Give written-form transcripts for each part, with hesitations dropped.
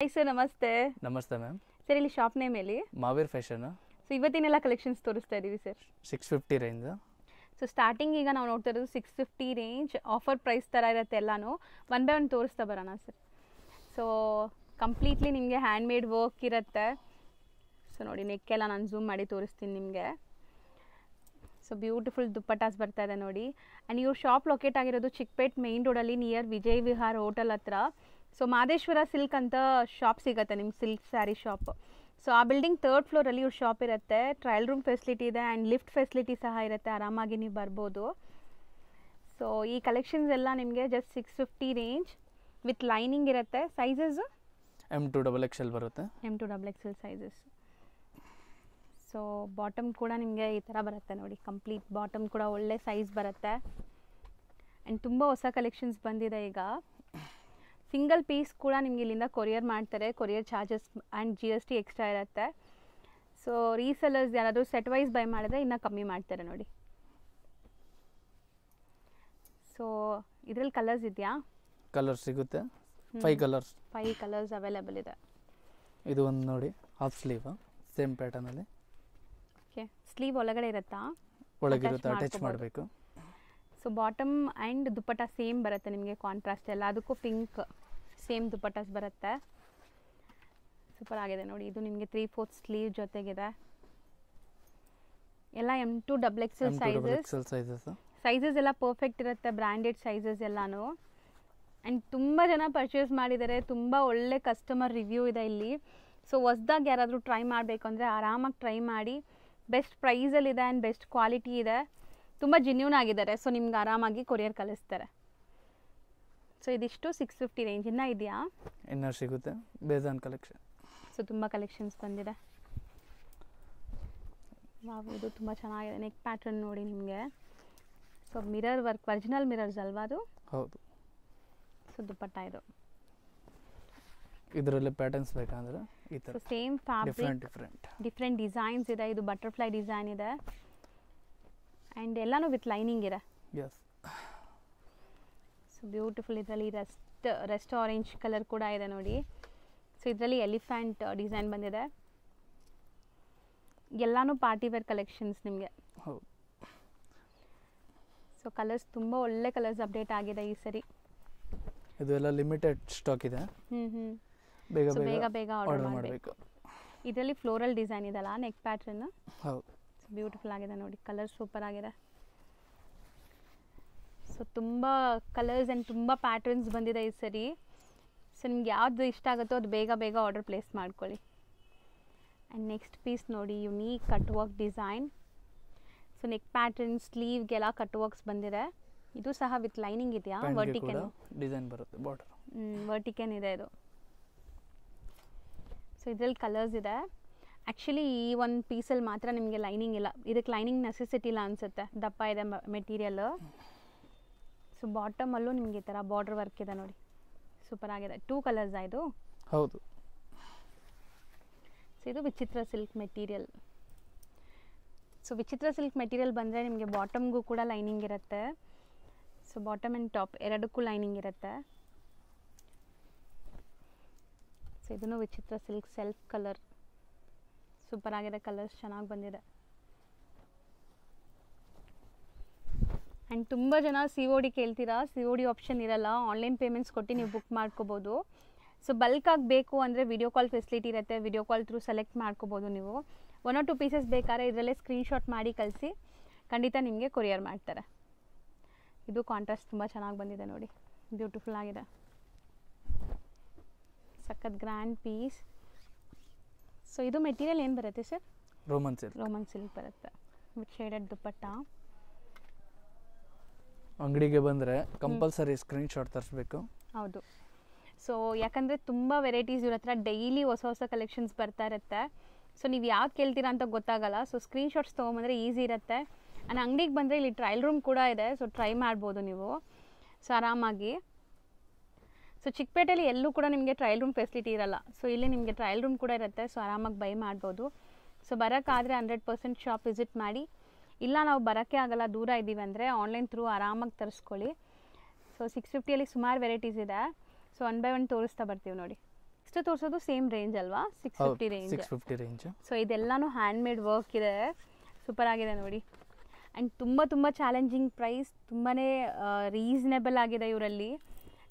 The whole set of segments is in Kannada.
ಹಾಯ್ ಸರ್, ನಮಸ್ತೆ. ನಮಸ್ತೆ ಮ್ಯಾಮ್. ಸರ್, ಇಲ್ಲಿ ಶಾಪ್ ನೇಮ್ ಹೇಳಿ. ಮಾವೀರ್ ಫ್ಯಾಷನ್. ಸೊ ಇವತ್ತಿನೆಲ್ಲ ಕಲೆಕ್ಷನ್ಸ್ ತೋರಿಸ್ತಾ ಇದ್ದೀವಿ ಸರ್. 650 ರೇಂಜ್. ಸೊ ಸ್ಟಾರ್ಟಿಂಗ್ ಈಗ ನಾವು ನೋಡ್ತಾ ಇರೋದು 650 ರೇಂಜ್. ಆಫರ್ ಪ್ರೈಸ್ ಥರ ಇರುತ್ತೆ ಎಲ್ಲನೂ. ಒನ್ ಬೈ ಒನ್ ತೋರಿಸ್ತಾ ಬರೋಣ ಸರ್. ಸೊ ಕಂಪ್ಲೀಟ್ಲಿ ನಿಮಗೆ ಹ್ಯಾಂಡ್ ಮೇಡ್ ವರ್ಕ್ ಇರುತ್ತೆ. ಸೊ ನೋಡಿ, ನೆಕ್ಕೆಲ್ಲ ನಾನು ಝೂಮ್ ಮಾಡಿ ತೋರಿಸ್ತೀನಿ ನಿಮಗೆ. ಸೊ ಬ್ಯೂಟಿಫುಲ್ ದುಪ್ಪಟಾಸ್ ಬರ್ತಾ ಇದೆ ನೋಡಿ. ಆ್ಯಂಡ್ ಇವ್ರ ಶಾಪ್ ಲೊಕೇಟ್ ಆಗಿರೋದು ಚಿಕ್ಕಪೇಟ್ ಮೇನ್ ರೋಡಲ್ಲಿ ನಿಯರ್ ವಿಜಯ್ ವಿಹಾರ್ ಹೋಟೆಲ್ ಹತ್ರ. ಸೊ ಮಾದೇಶ್ವರ ಸಿಲ್ಕ್ ಅಂತ ಶಾಪ್ ಸಿಗುತ್ತೆ ನಿಮ್ಗೆ, ಸಿಲ್ಕ್ ಸ್ಯಾರಿ ಶಾಪ್. ಸೊ ಆ ಬಿಲ್ಡಿಂಗ್ 3rd ಫ್ಲೋರಲ್ಲಿ ಇವ್ರ ಶಾಪ್ ಇರುತ್ತೆ. ಟ್ರಯಲ್ ರೂಮ್ ಫೆಸಿಲಿಟಿ ಇದೆ ಆ್ಯಂಡ್ ಲಿಫ್ಟ್ ಫೆಸಿಲಿಟಿ ಸಹ ಇರುತ್ತೆ. ಆರಾಮಾಗಿ ನೀವು ಬರ್ಬೋದು. ಸೊ ಈ ಕಲೆಕ್ಷನ್ಸ್ ಎಲ್ಲ ನಿಮಗೆ ಜಸ್ಟ್ 650 ರೇಂಜ್ ವಿತ್ ಲೈನಿಂಗ್ ಇರುತ್ತೆ. ಸೈಜಸ್ M2 XXL ಬರುತ್ತೆ. M2 XXL sizes. So bottom ಕೂಡ ನಿಮಗೆ ಈ ಥರ ಬರುತ್ತೆ ನೋಡಿ. ಕಂಪ್ಲೀಟ್ ಬಾಟಮ್ ಕೂಡ ಒಳ್ಳೆ ಸೈಜ್ ಬರುತ್ತೆ. ಆ್ಯಂಡ್ ತುಂಬ ಹೊಸ ಕಲೆಕ್ಷನ್ಸ್ ಬಂದಿದೆ ಈಗ. ಸಿಂಗಲ್ ಪೀಸ್ ಕೂಡ ನಿಮ್ಗೆ ಇಲ್ಲಿಂದ ಕೊರಿಯರ್ ಮಾಡ್ತಾರೆ. Courier charges and GST extra ಇರುತ್ತೆ. ಸೊ ರೀಸೆಲರ್ಸ್ ಯಾರಾದರೂ ಸೆಟ್ ವೈಸ್ ಬೈ ಮಾಡಿದ್ರೆ ಇನ್ನೂ ಕಮ್ಮಿ ಮಾಡ್ತಾರೆ ನೋಡಿ. ಸೊ ಇದರಲ್ಲಿ ಕಲರ್ಸ್ ಇದೆಯಾ? ಕಲರ್ ಸಿಗುತ್ತೆ. 5 ಕಲರ್ಸ್. 5 ಕಲರ್ಸ್ ಅವೈಲೇಬಲ್ ಇದೆ. ಇದು ಒಂದು ನೋಡಿ, ಹಾಫ್ ಸ್ಲೀವ್ ಸೇಮ್ ಪ್ಯಾಟರ್ನಲ್ಲಿ. ಓಕೆ, ಸ್ಲೀವ್ ಒಳಗಡೆ ಇರುತ್ತಾ? ಒಳಗಿರುತ್ತೆ, ಅಟ್ಯಾಚ್ ಮಾಡಬೇಕು. So bottom and dupatta same ಬರುತ್ತೆ ನಿಮಗೆ. ಕಾಂಟ್ರಾಸ್ಟ್ ಎಲ್ಲ ಅದಕ್ಕೂ ಪಿಂಕ್ ಸೇಮ್ ದುಪ್ಪಟ್ಟಾಸ್ ಬರುತ್ತೆ. ಸೂಪರ್ ಆಗಿದೆ ನೋಡಿ. ಇದು ನಿಮಗೆ 3/4 ಸ್ಲೀವ್ ಜೊತೆಗಿದೆ. ಎಲ್ಲ M2 XXL ಸೈಜಸ್. ಸೈಜಸ್ ಎಲ್ಲ ಪರ್ಫೆಕ್ಟ್ ಇರುತ್ತೆ, ಬ್ರ್ಯಾಂಡೆಡ್ ಸೈಜಸ್ ಎಲ್ಲಾನು. ಆ್ಯಂಡ್ ತುಂಬ ಜನ ಪರ್ಚೇಸ್ ಮಾಡಿದ್ದಾರೆ. ತುಂಬ ಒಳ್ಳೆ ಕಸ್ಟಮರ್ ರಿವ್ಯೂ ಇದೆ ಇಲ್ಲಿ. ಸೊ ಹೊಸ್ದಾಗಿ ಯಾರಾದರೂ ಟ್ರೈ ಮಾಡಬೇಕು ಅಂದರೆ ಆರಾಮಾಗಿ ಟ್ರೈ ಮಾಡಿ. ಬೆಸ್ಟ್ ಪ್ರೈಸಲ್ಲಿದೆ ಆ್ಯಂಡ್ ಬೆಸ್ಟ್ ಕ್ವಾಲಿಟಿ ಇದೆ. ತುಂಬ ಜೆನ್ಯೂನ್ ಆಗಿದ್ದಾರೆ. ಸೊ ನಿಮ್ಗೆ ಆರಾಮಾಗಿ ಕೊರಿಯರ್ ಕಳಿಸ್ತಾರೆ. ಸೊ ಇದಿಷ್ಟು 650 ರೇಂಜ್. ಇನ್ನೂ ಇದೆಯಾ? ಇನ್ನೂ ಸಿಗುತ್ತೆ, ಬೇಜಾನ್ ಕಲೆಕ್ಷನ್. ಸೊ ತುಂಬ ಕಲೆಕ್ಷನ್ಸ್ ಬಂದಿದೆ. ವಾವ್, ಇದು ತುಂಬ ಚೆನ್ನಾಗಿದೆ. ನೆಕ್ ಪ್ಯಾಟರ್ನ್ ನೋಡಿ ನಿಮಗೆ. So mirror work, original mirrors ಅಲ್ವಾ ಅದು? ಹೌದು. ಸೊ ದುಪ್ಪಟ್ಟ ಇದು. ಇದರಲ್ಲಿ ಪ್ಯಾಟರ್ನ್ಸ್ ಬೇಕಂದ್ರೆ ಈ ಥರ ಸೇಮ್ ಫ್ಯಾಬ್ರಿಕ್, ಡಿಫ್ರೆಂಟ್ ಡಿಸೈನ್ಸ್ ಇದೆ. ಇದು ಬಟರ್ಫ್ಲೈ ಡಿಸೈನ್ ಇದೆ ಆ್ಯಂಡ್ ಎಲ್ಲನೂ ವಿತ್ ಲೈನಿಂಗ್ ಇದೆ. ಎಸ್. So beautiful. ಇದರಲ್ಲಿ ರೆಸ್ಟ್ ಆರೆಂಜ್ ಕಲರ್ ಕೂಡ ಇದೆ ನೋಡಿ. ಸೊ ಇದರಲ್ಲಿ ಎಲಿಫೆಂಟ್ ಡಿಸೈನ್ ಬಂದಿದೆ. ಎಲ್ಲನೂ ಪಾರ್ಟಿ ವೇರ್ ಕಲೆಕ್ಷನ್ಸ್ ನಿಮಗೆ. ಹೌದು. ಸೊ ಕಲರ್ಸ್ ತುಂಬ ಒಳ್ಳೆ ಕಲರ್ಸ್ ಅಪ್ಡೇಟ್ ಆಗಿದೆ ಈ ಸರಿ. ಇದು ಎಲ್ಲ ಲಿಮಿಟೆಡ್ ಸ್ಟಾಕ್ ಇದೆ. ಬೇಗ ಬೇಗ ಆರ್ಡರ್ ಮಾಡಬೇಕು. ಇದರಲ್ಲಿ ಫ್ಲೋರಲ್ ಡಿಸೈನ್ ಇದೆಲ್ಲ ನೆಕ್ ಪ್ಯಾಟರ್ನ್. ಹೌದು. ಬ್ಯೂಟಿಫುಲ್ ಆಗಿದೆ ನೋಡಿ. ಕಲರ್ ಸೂಪರ್ ಆಗಿದೆ. ಸೊ ತುಂಬ ಕಲರ್ಸ್ ಆ್ಯಂಡ್ ತುಂಬ ಪ್ಯಾಟರ್ನ್ಸ್ ಬಂದಿದೆ ಈ ಸರಿ. ಸೊ ನಿಮ್ಗೆ ಯಾವುದು ಇಷ್ಟ ಆಗುತ್ತೋ ಅದು ಬೇಗ ಆರ್ಡರ್ ಪ್ಲೇಸ್ ಮಾಡ್ಕೊಳ್ಳಿ. ಆ್ಯಂಡ್ ನೆಕ್ಸ್ಟ್ ಪೀಸ್ ನೋಡಿ, unique cut work design. So neck pattern, ಸ್ಲೀವ್ಗೆಲ್ಲ ಕಟ್ ವರ್ಕ್ಸ್ ಬಂದಿದೆ. ಇದು ಸಹ ವಿತ್ ಲೈನಿಂಗ್ ಇದೆಯಾ? ವರ್ಟಿಕನ್ ಡಿಸೈನ್ ಬರುತ್ತೆ. ಬಾರ್ಡರ್ ವರ್ಟಿಕನ್ ಇದೆ ಇದು. ಸೊ ಇದರಲ್ಲಿ ಕಲರ್ಸ್ ಇದೆ. ಆ್ಯಕ್ಚುಲಿ ಈ ಒಂದು ಪೀಸಲ್ಲಿ ಮಾತ್ರ ನಿಮಗೆ ಲೈನಿಂಗ್ ಇಲ್ಲ. ಇದಕ್ಕೆ ಲೈನಿಂಗ್ ನೆಸೆಸಿಟಿ ಇಲ್ಲ ಅನಿಸುತ್ತೆ, ದಪ್ಪ ಇದೆ ಮೆಟೀರಿಯಲ್. ಸೊ ಬಾಟಮಲ್ಲೂ ನಿಮಗೆ ಈ ಥರ ಬಾರ್ಡರ್ ವರ್ಕ್ ಇದೆ ನೋಡಿ. ಸೂಪರ್ ಆಗಿದೆ. 2 ಕಲರ್ಸ್ ಇದು. ಹೌದು. ಸೊ ಇದು ವಿಚಿತ್ರ ಸಿಲ್ಕ್ ಮೆಟೀರಿಯಲ್. ಸೊ ವಿಚಿತ್ರ ಸಿಲ್ಕ್ ಮೆಟೀರಿಯಲ್ ಬಂದರೆ ನಿಮಗೆ ಬಾಟಮ್ಗೂ ಕೂಡ ಲೈನಿಂಗ್ ಇರುತ್ತೆ. ಸೊ ಬಾಟಮ್ ಆ್ಯಂಡ್ ಟಾಪ್ ಎರಡಕ್ಕೂ ಲೈನಿಂಗ್ ಇರುತ್ತೆ. ಸೊ ಇದನ್ನು ವಿಚಿತ್ರ ಸಿಲ್ಕ್ ಸೆಲ್ಫ್ ಕಲರ್. ಸೂಪರ್ ಆಗಿದೆ. ಕಲರ್ಸ್ ಚೆನ್ನಾಗಿ ಬಂದಿದೆ. ಆ್ಯಂಡ್ ತುಂಬ ಜನ COD ಕೇಳ್ತೀರಾ. COD ಆಪ್ಷನ್ ಇರಲ್ಲ. ಆನ್ಲೈನ್ ಪೇಮೆಂಟ್ಸ್ ಕೊಟ್ಟು ನೀವು ಬುಕ್ ಮಾಡ್ಕೋಬೋದು. ಸೊ ಬಲ್ಕಾಗಿ ಬೇಕು ಅಂದರೆ ವಿಡಿಯೋ ಕಾಲ್ ಫೆಸಿಲಿಟಿ ಇರುತ್ತೆ. ವಿಡಿಯೋ ಕಾಲ್ ಥ್ರೂ ಸೆಲೆಕ್ಟ್ ಮಾಡ್ಕೋಬೋದು ನೀವು. 1 or 2 ಪೀಸಸ್ ಬೇಕಾದ್ರೆ ಇದರಲ್ಲೇ ಸ್ಕ್ರೀನ್ಶಾಟ್ ಮಾಡಿ ಕಳಿಸಿ, ಖಂಡಿತ ನಿಮಗೆ ಕೊರಿಯರ್ ಮಾಡ್ತಾರೆ. ಇದು ಕಾಂಟ್ರಾಸ್ಟ್ ತುಂಬ ಚೆನ್ನಾಗಿ ಬಂದಿದೆ ನೋಡಿ. ಬ್ಯೂಟಿಫುಲ್ ಆಗಿದೆ. ಸಖತ್ ಗ್ರ್ಯಾಂಡ್ ಪೀಸ್. ಸೊ ಇದು ಮೆಟೀರಿಯಲ್ ಏನು ಬರುತ್ತೆ ಸರ್? ರೋಮನ್ ಸಿಲ್ಕ್ ಬರುತ್ತೆ ವಿತ್ ಶೇಡೆಡ್ ದುಪ್ಪಟ್ಟ. ಅಂಗಡಿಗೆ ಬಂದರೆ ಕಂಪಲ್ಸರಿ ಸ್ಕ್ರೀನ್ಶಾಟ್ ತರಿಸ್ಬೇಕು. ಹೌದು. ಸೊ ಯಾಕಂದರೆ ತುಂಬ ವೆರೈಟೀಸ್ ಇವ್ರ ಹತ್ರ ಡೈಲಿ ಹೊಸ ಕಲೆಕ್ಷನ್ಸ್ ಬರ್ತಾ ಇರುತ್ತೆ. ಸೊ ನೀವು ಯಾವ್ದು ಕೇಳ್ತೀರಾ ಅಂತ ಗೊತ್ತಾಗಲ್ಲ. ಸೊ ಸ್ಕ್ರೀನ್ಶಾಟ್ಸ್ ತೊಗೊಂಬಂದರೆ ಈಸಿ ಇರುತ್ತೆ. ಆ್ಯಂಡ್ ಅಂಗಡಿಗೆ ಬಂದರೆ ಇಲ್ಲಿ ಟ್ರಯಲ್ ರೂಮ್ ಕೂಡ ಇದೆ. ಸೊ ಟ್ರೈ ಮಾಡ್ಬೋದು ನೀವು ಸೊ ಆರಾಮಾಗಿ. ಸೊ ಚಿಕ್ಕಪೇಟೆಯಲ್ಲಿ ಎಲ್ಲೂ ಕೂಡ ನಿಮಗೆ ಟ್ರಯಲ್ ರೂಮ್ ಫೆಸಿಲಿಟಿ ಇರಲ್ಲ. ಸೊ ಇಲ್ಲಿ ನಿಮಗೆ ಟ್ರಯಲ್ ರೂಮ್ ಕೂಡ ಇರುತ್ತೆ. ಸೊ ಆರಾಮಾಗಿ ಬೈ ಮಾಡ್ಬೋದು. ಸೊ ಬರೋಕ್ಕಾದರೆ 100% ಶಾಪ್ ವಿಸಿಟ್ ಮಾಡಿ. ಇಲ್ಲ ನಾವು ಬರೋಕ್ಕೆ ಆಗಲ್ಲ, ದೂರ ಇದ್ದೀವಿ ಅಂದರೆ ಆನ್ಲೈನ್ ಥ್ರೂ ಆರಾಮಾಗಿ ತರಿಸ್ಕೊಳ್ಳಿ. ಸೊ 650ಯಲ್ಲಿ ಸುಮಾರು ವೆರೈಟೀಸ್ ಇದೆ. ಸೊ 1 by 1 ತೋರಿಸ್ತಾ ಬರ್ತೀವಿ ನೋಡಿ. ನೆಕ್ಸ್ಟ್ ತೋರಿಸೋದು ಸೇಮ್ ರೇಂಜ್ ಅಲ್ವಾ, 650 ರೇಂಜ್. 650 ರೇಂಜ್. ಸೊ ಇದೆಲ್ಲನೂ ಹ್ಯಾಂಡ್ ಮೇಡ್ ವರ್ಕ್ ಇದೆ, ಸೂಪರ್ ಆಗಿದೆ ನೋಡಿ. ಆ್ಯಂಡ್ ತುಂಬ ಚಾಲೆಂಜಿಂಗ್ ಪ್ರೈಸ್, ತುಂಬಾ ರೀಸನೇಬಲ್ ಆಗಿದೆ ಇವರಲ್ಲಿ.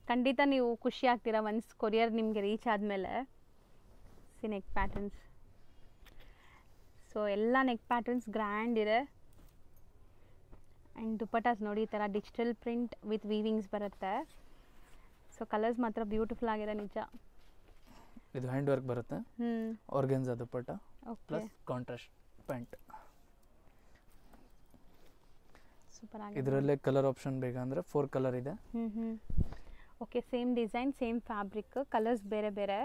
ಖಂಡಿತ ನೀವು ಖುಷಿ ಆಗ್ತೀರಾ ಒನ್ಸ್ ಕೊರಿಯರ್ ನಿಮಗೆ ರೀಚ್ ಆದಮೇಲೆ. ನೆಕ್ ಪ್ಯಾಟರ್ನ್ಸ್, ಸೊ ಎಲ್ಲ ನೆಕ್ ಪ್ಯಾಟರ್ನ್ಸ್ ಗ್ರ್ಯಾಂಡ್ ಇದೆ. ಆ್ಯಂಡ್ ದುಪಟ್ಟಾಸ್ ನೋಡಿ, ಈ ಥರ ಡಿಜಿಟಲ್ ಪ್ರಿಂಟ್ ವಿತ್ ವೀವಿಂಗ್ಸ್ ಬರುತ್ತೆ. ಸೊ ಕಲರ್ಸ್ ಮಾತ್ರ ಬ್ಯೂಟಿಫುಲ್ ಆಗಿದೆ ನಿಜ. ಇದು ಹ್ಯಾಂಡ್ ವರ್ಕ್ ಬರುತ್ತೆ, organza dupatta plus contrast pant. Super ಆಗಿದೆ. ಇದರಲ್ಲೇ ಕಲರ್ ಆಪ್ಷನ್ ಬೇಕಂದ್ರೆ 4 ಕಲರ್ ಇದೆ. Okay, same design, same fabric, colours ಬೇರೆ ಬೇರೆ.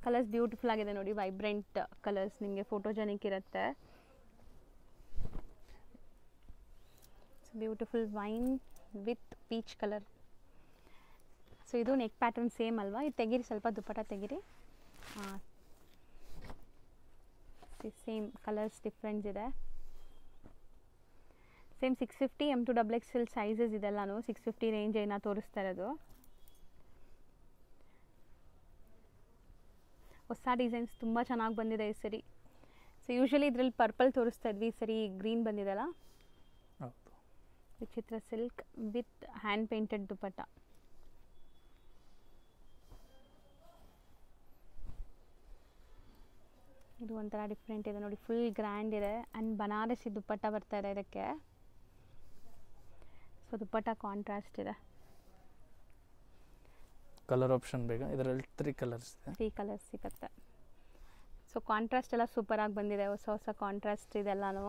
ಕಲರ್ಸ್ ಬ್ಯೂಟಿಫುಲ್ ಆಗಿದೆ ನೋಡಿ, ವೈಬ್ರೆಂಟ್ ಕಲರ್ಸ್, ನಿಮಗೆ ಫೋಟೋಜೆನಿಕ್ ಇರುತ್ತೆ. Beautiful wine with peach colour. So ಇದು ನೆಕ್ ಪ್ಯಾಟರ್ನ್ ಸೇಮ್ ಅಲ್ವಾ? ಇದು ತೆಗೀರಿ, ಸ್ವಲ್ಪ ದುಪಟ್ಟ ತೆಗೀರಿ. ಹಾಂ, ಸೇಮ್ ಕಲರ್ಸ್ ಡಿಫ್ರೆನ್ಸ್ ಇದೆ. Same 650 M to XXL sizes ಇದೆಲ್ಲನೂ 650 ರೇಂಜ್ ಏನೋ ತೋರಿಸ್ತಾ ಇರೋದು. ಹೊಸ ಡಿಸೈನ್ಸ್ ತುಂಬ ಚೆನ್ನಾಗಿ ಬಂದಿದೆ ಈ ಸರಿ. ಸೊ ಯೂಶ್ವಲಿ ಇದರಲ್ಲಿ ಪರ್ಪಲ್ ತೋರಿಸ್ತಾ ಇದ್ವಿ, ಈ ಸರಿ ಗ್ರೀನ್ ಬಂದಿದೆಲ್ಲ. ವಿಚಿತ್ರ silk with hand painted dupatta. ಇದು ಒಂಥರ ಡಿಫ್ರೆಂಟ್ ಇದೆ ನೋಡಿ, ಫುಲ್ ಗ್ರ್ಯಾಂಡ್ ಇದೆ. ಆ್ಯಂಡ್ ಬನಾರಸಿ ದುಪಟ್ಟ ಬರ್ತಾ ಇದೆ ಇದಕ್ಕೆ. ಸೊ ದುಪಟ್ಟ ಕಾಂಟ್ರಾಸ್ಟ್ ಇದೆ. ಕಲರ್ ಆಪ್ಷನ್ ಬೇಕಾ? ಇದರಲ್ಲಿ 3 ಕಲರ್ಸ್ ಇದೆ. 3 ಕಲರ್ಸ್ ಸಿಗುತ್ತೆ. ಸೊ ಕಾಂಟ್ರಾಸ್ಟ್ ಎಲ್ಲ ಸೂಪರಾಗಿ ಬಂದಿದೆ, ಹೊಸ ಕಾಂಟ್ರಾಸ್ಟ್ ಇದೆಲ್ಲನೂ.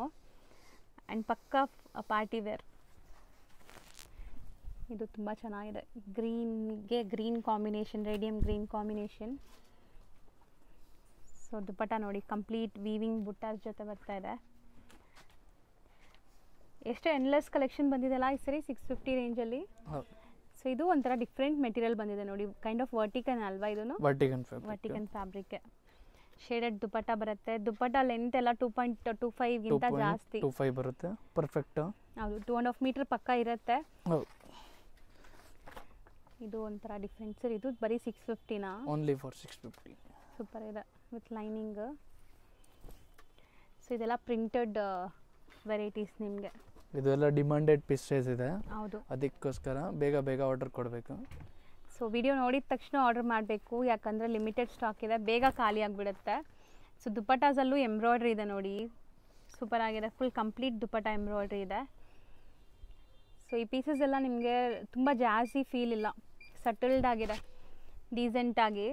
ಆ್ಯಂಡ್ ಪಕ್ಕಾ ಪಾರ್ಟಿ ವೇರ್. ಇದು ತುಂಬ ಚೆನ್ನಾಗಿದೆ, ಗ್ರೀನ್ಗೆ green combination, radium green combination. So dupatta ನೋಡಿ, ಕಂಪ್ಲೀಟ್ ವೀವಿಂಗ್ ಬುಟ್ಟಾಸ್ ಜೊತೆ ಬರ್ತಾ ಇದೆ. ಎಷ್ಟು ಎಂಡ್ಲೆಸ್ ಕಲೆಕ್ಷನ್ ಬಂದಿದೆಲ್ಲ ಈ ಸರಿ 650 ರೇಂಜಲ್ಲಿ. ಸೊ ಇದು ಒಂಥರ ಡಿಫ್ರೆಂಟ್ ಮೆಟೀರಿಯಲ್ ಬಂದಿದೆ ನೋಡಿ, ಕೈಂಡ್ ಆಫ್ ವರ್ಟಿಕನ್ ಅಲ್ವಾ? ಇದನ್ನು ವರ್ಟಿಕನ್ ಫ್ಯಾಬ್ರಿಕ್. ಶೇಡೆಡ್ ದುಪಟ್ಟ ಬರುತ್ತೆ. ದುಪಟ್ಟ ಲೆಂತ್ ಎಲ್ಲ 2.25 ಗಿಂತ ಜಾಸ್ತಿ, 2.25 ಬರುತ್ತೆ. ಪರ್ಫೆಕ್ಟ್. ಹೌದು, 2.5 ಮೀಟರ್ ಪಕ್ಕ ಇರುತ್ತೆ. ಇದು ಒಂಥರ ಡಿಫ್ರೆಂಟ್ ಸರ್. ಇದು ಬರೀ 650ನಾ? Only for 650. ಸೂಪರ್ ಇದೆ ವಿತ್ ಲೈನಿಂಗ್. ಸೊ ಇದೆಲ್ಲ ಪ್ರಿಂಟೆಡ್ ವೆರೈಟೀಸ್ ನಿಮಗೆ. ಇದೆಲ್ಲ ಡಿಮಾಂಡೆಡ್ ಪೀಸಸ್ ಇದೆ. ಹೌದು, ಅದಕ್ಕೋಸ್ಕರ ಬೇಗ ಆರ್ಡರ್ ಕೊಡಬೇಕು. ಸೊ ವಿಡಿಯೋ ನೋಡಿದ ತಕ್ಷಣ ಆರ್ಡರ್ ಮಾಡಬೇಕು, ಯಾಕಂದರೆ ಲಿಮಿಟೆಡ್ ಸ್ಟಾಕ್ ಇದೆ, ಬೇಗ ಖಾಲಿ ಆಗಿಬಿಡುತ್ತೆ. ಸೊ ದುಪಟ್ಟಾಸಲ್ಲೂ ಎಂಬ್ರಾಯ್ಡ್ರಿ ಇದೆ ನೋಡಿ, ಸೂಪರ್ ಆಗಿದೆ. ಫುಲ್ ಕಂಪ್ಲೀಟ್ ದುಪಟ್ಟ ಎಂಬ್ರಾಯ್ಡ್ರಿ ಇದೆ. ಸೊ ಈ ಪೀಸಸ್ ಎಲ್ಲ ನಿಮಗೆ ತುಂಬ ಜಾಸ್ತಿ ಫೀಲ್ ಇಲ್ಲ, ಸಟಲ್ಡ್ ಆಗಿದೆ, ಡೀಸೆಂಟಾಗಿ.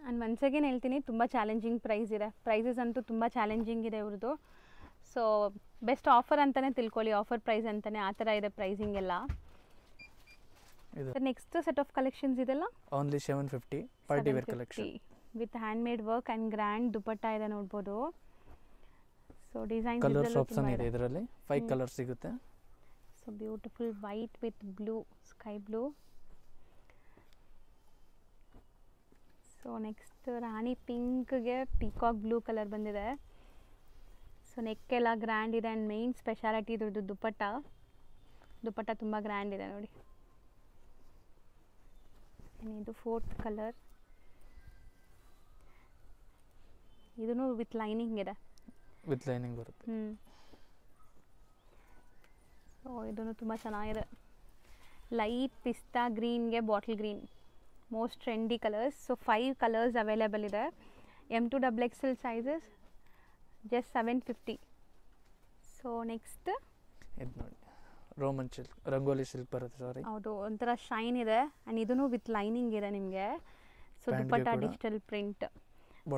ಆ್ಯಂಡ್ ಒನ್ಸ್ ಅಗೇನ್ ಹೇಳ್ತೀನಿ, ತುಂಬ ಚಾಲೆಂಜಿಂಗ್ ಪ್ರೈಸ್ ಇದೆ. ಪ್ರೈಸಸ್ ಅಂತೂ ತುಂಬ ಚಾಲೆಂಜಿಂಗ್ ಇದೆ ಇವ್ರದ್ದು. ಸೊ ಬೆಸ್ಟ್ ಆಫರ್ ಅಂತಲೇ ತಿಳ್ಕೊಳ್ಳಿ, ಆಫರ್ ಪ್ರೈಸ್ ಅಂತಲೇ, ಆ ಥರ ಇದೆ ಪ್ರೈಸಿಂಗ್ ಎಲ್ಲ. ನೆಕ್ಸ್ಟ್ ಸೆಟ್ ಆಫ್ ಕಲೆಕ್ಷನ್ಸ್ ಇದೆಲ್ಲ only 750 party wear collection with handmade work and grand dupatta ಇದೆ ನೋಡ್ಬೋದು. ಸೊ ಡಿಸೈನ್ ಕಲರ್ಸ್ ಆಪ್ಷನ್ ಇದೆ ಇದರಲ್ಲಿ, 5 ಕಲರ್ಸ್ ಸಿಗುತ್ತೆ. So beautiful white with blue, sky blue. So next ರಾಣಿ ಪಿಂಕ್ಗೆ ಪೀಕಾಕ್ ಬ್ಲೂ ಕಲರ್ ಬಂದಿದೆ. ಸೊ ನೆಕ್ ಎಲ್ಲ ಗ್ರ್ಯಾಂಡ್ ಇದೆ. ಆ್ಯಂಡ್ ಮೇನ್ ಸ್ಪೆಷಾಲಿಟಿ ಇದ್ರದ್ದು ದುಪಟ್ಟ ತುಂಬ ಗ್ರ್ಯಾಂಡ್ ಇದೆ ನೋಡಿ. ಇದು 4th ಕಲರ್. ಇದೂ ವಿತ್ ಲೈನಿಂಗ್ ಇದೆ, ವಿತ್ ಲೈನಿಂಗ್ ಬರುತ್ತೆ. ಸೊ ಇದೂ ತುಂಬ ಚೆನ್ನಾಗಿದೆ. ಲೈಟ್ ಪಿಸ್ತಾ ಗ್ರೀನ್ಗೆ bottle green, most trendy colours. So 5 colours available ಇದೆ. M to XXL sizes, just 750. So next ಇದು ನೋಡಿ, ರೋಮನ್ ಸಿಲ್ಕ್, ರಂಗೋಲಿ ಸಿಲ್ಕ್ ಬರುತ್ತೆ. ಸಾರಿ, ಹೌದು, ಒಂಥರ ಶೈನ್ ಇದೆ. ಆ್ಯಂಡ್ ಇದೂ ವಿತ್ ಲೈನಿಂಗ್ ಇದೆ ನಿಮಗೆ. So dupatta digital print.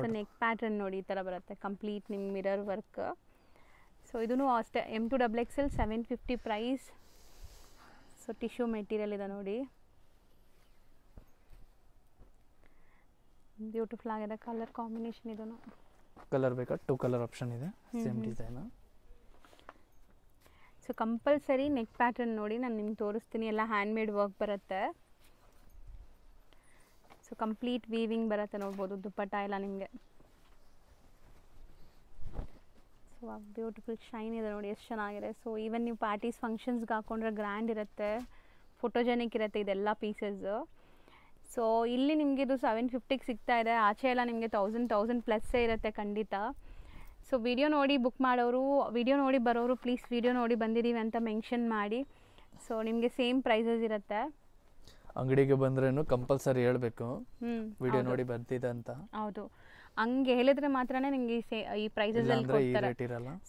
So neck pattern ನೋಡಿ ಈ ಥರ ಬರುತ್ತೆ, ಕಂಪ್ಲೀಟ್ ನಿಮ್ಗೆ ಮಿರರ್ ವರ್ಕ್. ಸೊ ಇದೂ ಅಷ್ಟೇ, M to XXL 750 price. So tissue material ಇದೆ ನೋಡಿ, ಬ್ಯೂಟಿಫುಲ್ ಆಗಿದೆ. ಕಲರ್ ಕಾಂಬಿನೇಷನ್ ಇದೂ. ಕಲರ್ ಬೇಕಾ? 2 ಕಲರ್ ಆಪ್ಷನ್ ಇದೆ, same design. So compulsory neck pattern ನೋಡಿ, ನಾನು ನಿಮ್ಗೆ ತೋರಿಸ್ತೀನಿ. ಎಲ್ಲ ಹ್ಯಾಂಡ್ ಮೇಡ್ ವರ್ಕ್ ಬರುತ್ತೆ. ಸೊ ಕಂಪ್ಲೀಟ್ ವೀವಿಂಗ್ ಬರುತ್ತೆ ನೋಡ್ಬೋದು, ದುಪಟ್ಟ ಎಲ್ಲ ನಿಮಗೆ. ಸೊ ಬ್ಯೂಟಿಫುಲ್ ಶೈನ್ ಇದೆ ನೋಡಿ, ಎಷ್ಟು ಚೆನ್ನಾಗಿದೆ. ಸೊ ಈವನ್ ನೀವು ಪಾರ್ಟೀಸ್ ಫಂಕ್ಷನ್ಸ್ಗೆ ಹಾಕೊಂಡ್ರೆ ಗ್ರ್ಯಾಂಡ್ ಇರುತ್ತೆ, ಫೋಟೋಜೆನಿಕ್ ಇರುತ್ತೆ ಇದೆಲ್ಲ ಪೀಸಸ್ಸು. ಸೊ ಇಲ್ಲಿ ನಿಮಗೆ ಇದು 750ಗೆ ಸಿಗ್ತಾ ಇದೆ. ಆಚೆ ಎಲ್ಲ ನಿಮಗೆ 1000 ಪ್ಲಸ್ಸೇ ಇರುತ್ತೆ ಖಂಡಿತ. ಸೊ ವಿಡಿಯೋ ನೋಡಿ ಬುಕ್ ಮಾಡೋರು, ವಿಡಿಯೋ ನೋಡಿ ಬರೋರು ಪ್ಲೀಸ್ ವಿಡಿಯೋ ನೋಡಿ ಬಂದಿದ್ದೀವಿ ಅಂತ ಮೆನ್ಷನ್ ಮಾಡಿ. ಸೊ ನಿಮಗೆ ಸೇಮ್ ಪ್ರೈಸಸ್ ಇರುತ್ತೆ. ಅಂಗಡಿಗೆ ಬಂದ್ರೇನು ಕಂಪಲ್ಸರಿ ಹೇಳಬೇಕು ವಿಡಿಯೋ ನೋಡಿ ಬರ್ತಿದೆ ಅಂತ. ಹೌದು, ಹಂಗೆ ಹೇಳಿದ್ರೆ ಮಾತ್ರನೇ ನಿಮಗೆ ಈ ಪ್ರೈಸಸಲ್ಲಿ ಕೊಡ್ತಾರೆ.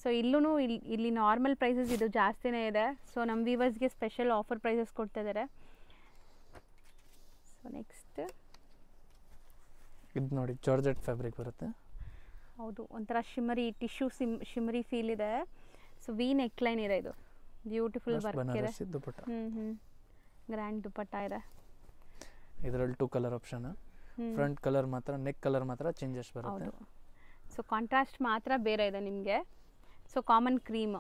ಸೊ ಇಲ್ಲೂ ಇಲ್ಲಿ ನಾರ್ಮಲ್ ಪ್ರೈಸಸ್ ಇದು ಜಾಸ್ತಿನೇ ಇದೆ. ಸೊ ನಮ್ಮ ವ್ಯೂವರ್ಸ್ಗೆ ಸ್ಪೆಷಲ್ ಆಫರ್ ಪ್ರೈಸಸ್ ಕೊಡ್ತಾ ಇದ್ದಾರೆ. ಸೊ ನೆಕ್ಸ್ಟ್ ಇದು ನೋಡಿ ಜಾರ್ಜೆಟ್ ಫ್ಯಾಬ್ರಿಕ್ ಬರುತ್ತೆ. ಹೌದು, ಒಂಥರ ಶಿಮರಿ ಟಿಶ್ಯೂ ಶಿಮರಿ ಫೀಲ್ ಇದೆ. ಸೊ ವಿ ನೆಕ್ ಲೈನ್ ಇದೆ, ಇದು ಬ್ಯೂಟಿಫುಲ್ ವರ್ಕ್ ಇದೆ. ಗ್ರ್ಯಾಂಡ್ ದುಪಟ್ಟ ಇದೆ. ಇದರಲ್ಲಿ 2 ಕಲರ್ ಆಪ್ಷನ್. ಫ್ರಂಟ್ ಕಲರ್ ಮಾತ್ರ, ನೆಕ್ ಕಲರ್ ಮಾತ್ರ ಚೇಂಜಸ್ ಬರುತ್ತೆ. ಹೌದು, ಸೊ ಕಾಂಟ್ರಾಸ್ಟ್ ಮಾತ್ರ ಬೇರೆ ಇದೆ ನಿಮಗೆ. So common cream.